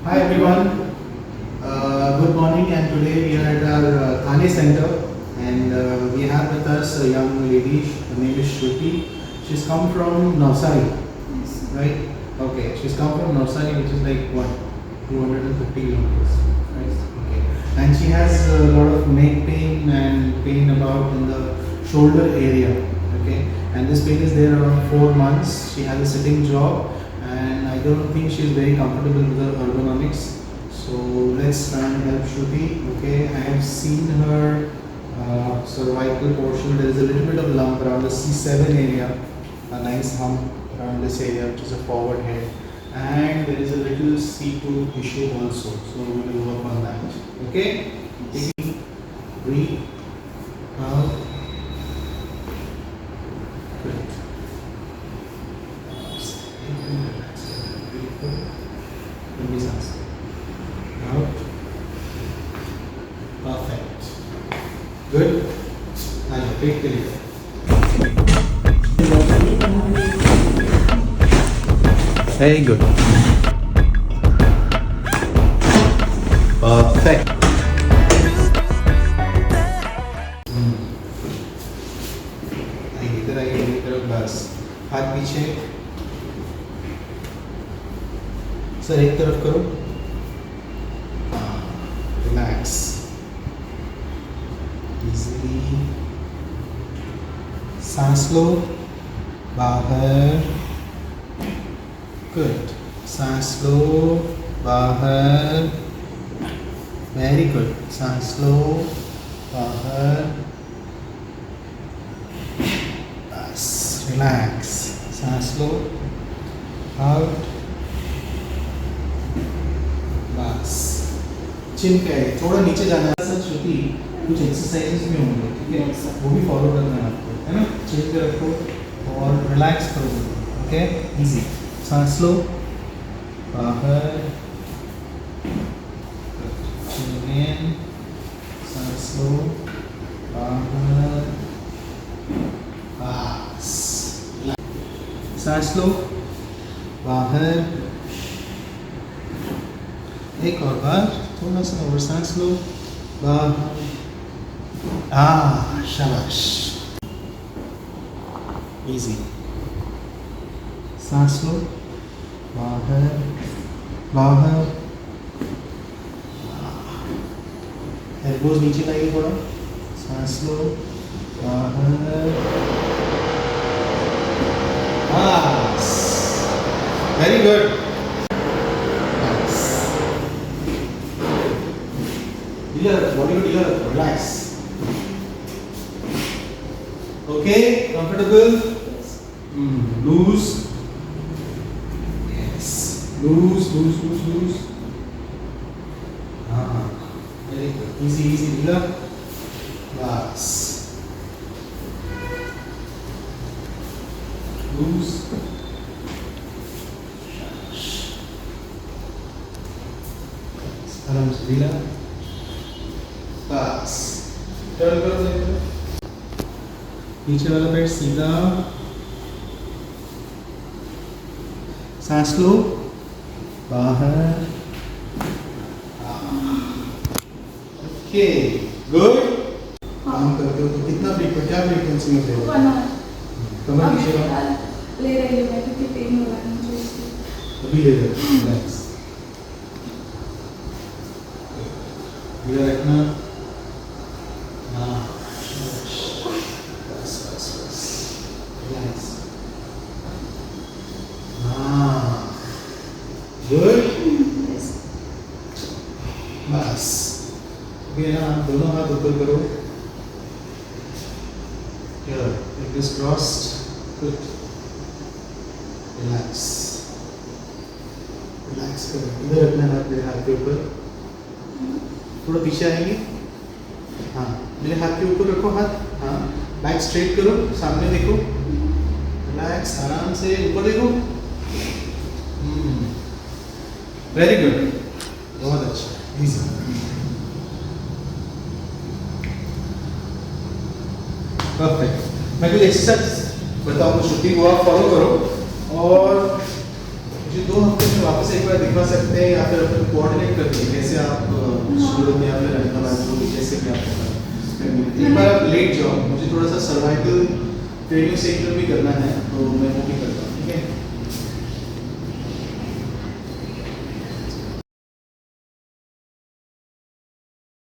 Hi everyone, good morning, and today we are at our Thane center, and we have with us a young lady. Her name is Shruti. She's come from Navsari, Yes. right? Okay, she's come from Navsari, which is like what, 250 kilometers, right? Okay, and she has a lot of neck pain and pain about in the shoulder area. Okay, and this pain is there around 4 months. She has a sitting job, and I don't think she's very comfortable with the ergonomics. So let's try and help Shruti. Okay, I have seen her cervical portion. There is a little bit of lump around the C7 area, a nice hump around this area, which is a forward head, and there is a little C2 issue also. So we will work on that. Okay, take it, breathe out. Good. Release us. Out. Perfect. Good. And take the lead. Very good. Perfect. इधर आइए, एक तरफ बस हाथ पीछे sir, एक तरफ करो, रिलैक्स इजीली, सांस लो, बाहर, गुड, सांस लो, बाहर, वेरी गुड, सांस लो, बाहर, बस, रिलैक्स, सांस लो, आउट, बस, चिन के थोड़ा नीचे जाना है सर। श्रुति, कुछ एक्सरसाइजेस भी होंगे, ठीक है, वो भी फॉलो करना है आपको, है ना। चिन पे रखो और रिलैक्स करो, ओके, इजी, सांस लो, बाहर, चिन इन, सांस लो, बाहर, बस, सांस लो, बाहर, एक और बार, थोड़ा सा और सांस लो, बाहर, शाबाश, इजी, सांस लो, बाहर, बाहर, एल्बोज नीचे लाइए थोड़ा, सांस लो, बाहर, बस, वेरी गुड, body को ढीला रखो, relax. Okay, comfortable? Loose. Yes. Loose. Very good. Easy, ढीला. Bas. Loose. आराम से ढीला. बस, टर्न करो देखो, नीचे वाला पेट सीधा, सांस लो, बाहर, ओके, गुड। काम करते हो तो कितना फ्रीक्वेंट, क्या फ्रीक्वेंसी में ले रहे हो? कमर नीचे ले रही हूँ मैं, क्योंकि पेन हो रहा है मुझे इसलिए। अभी ले रहे हो, रिलैक्स, ढीला रखना। गुड, बस, अभी ना आप दोनों हाथ ऊपर करो, here, like this crossed, good, relax, relax करो, इधर रखना हाथ, मेरे हाथ के ऊपर, थोड़ा पीछे आएंगे, हाँ, मेरे हाथ के ऊपर रखो हाथ, हाँ, बैक स्ट्रेट करो, सामने देखो, रिलैक्स, आराम से ऊपर देखो, वेरी गुड, बहुत अच्छा, इजी, परफेक्ट। मैं कुछ एक्सरसाइज बताऊँ तो श्रुति को आप फॉलो करो, और मुझे 2 हफ्ते में वापस एक बार दिखा सकते हैं या फिर अपन कोऑर्डिनेट करते हैं कैसे आप सूरत या फिर अहमदाबाद जो भी जैसे भी आप एक बार आप लेट जाओ, मुझे थोड़ा सा सर्वाइकल ट्रेनिंग सेक्टर भी करना है तो मैं वो भी करता हूँ, ठीक है।